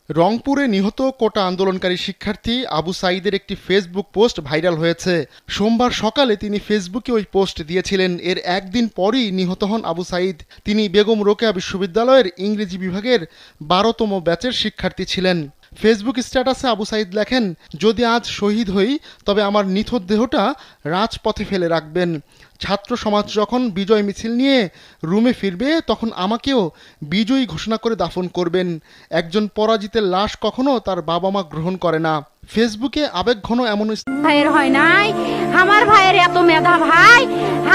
রংপুরে নিহত কোটা আন্দোলনকারী শিক্ষার্থী আবু সাঈদের একটি ফেসবুক পোস্ট ভাইরাল হয়েছে। সোমবার সকালে তিনি ফেসবুকে ওই পোস্ট দিয়েছিলেন। এর একদিন পরই নিহত হন আবু সাঈদ। তিনি বেগম রোকেয়া বিশ্ববিদ্যালয়ের ইংরেজি বিভাগের 12তম ব্যাচের শিক্ষার্থী ছিলেন। ফেসবুক স্ট্যাটাসে আবু সাঈদ লেখেন, যদি আজ শহীদ হই তবে আমার নিথর দেহটা রাজপথে ফেলে রাখবেন। ছাত্র সমাজ যখন বিজয় মিছিল নিয়ে রুমে ফিরবে তখন আমাকেও বিজয়ী ঘোষণা করে দাফন করবেন। একজন পরাজিতের লাশ কখনো তার বাবা মা গ্রহণ করে না। ফেসবুকে আবেগঘন এমন ভাইয়ের হয় নাই, আমার ভাইয়ের এত মেধা ভাই,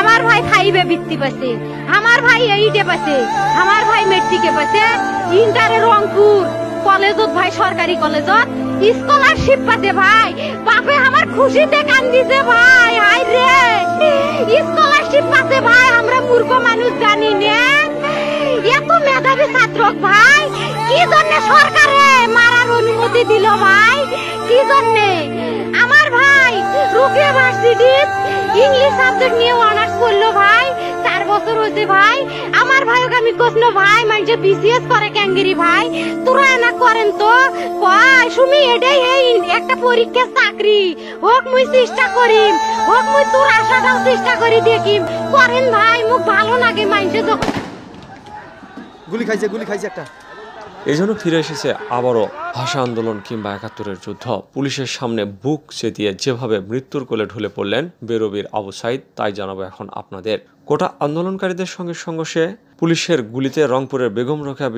আমার ভাই ফাইভে বৃত্তি পাচ্ছে, আমার ভাই এইটে পাচ্ছে, আমার ভাই মেট্রিকে পাচ্ছে, ইন্টারে রংপুর কলেজত ভাই সরকারি কলেজত স্কলারশিপ পাতে ভাই, বাপে আমার খুশিতে কান্দিছে ভাই, হাই রে স্কলারশিপ পাতে ভাই, আমরা মূর্খ মানুষ জানি না এত মেধাবী ছাত্র ভাই, কি জন্য সরকারে মারার অনুমতি দিল ভাই, কি জন্য? আমার ভাই রোকেয়া ভার্সিটি ইংলিশ সাবজেক্ট নিয়ে অনার্স করলো ভাই, 4 বছর হয়েছে ভাই। আমার ভাইকে আমি কইনো ভাই মানে বিসিএস করে ক্যাঙ্গেরি ভাই, তোরা না করেন তো কয় সুমি এটাই এই একটা পরীক্ষা চাকরি হোক, মুই চেষ্টা করিম, হোক মুই তোর আশাটাও চেষ্টা করি দেখিম, করেন ভাই, মুখ ভালো লাগে মাইনছে যখন গুলি খাইছে একটা। এই জন্য ফিরে এসেছে আবারও ভাষা আন্দোলন কিংবা ৭১-এর যুদ্ধ। পুলিশের সামনে বুক চেতিয়ে যেভাবে মৃত্যুর কোলে ঢলে পড়লেন বেরোবির আবু সাঈদ, তাই জানাবো এখন আপনাদের। কোটা আন্দোলনকারীদের সঙ্গে সংঘর্ষে পুলিশের গুলিতে রংপুরের বেগম রোকেয়া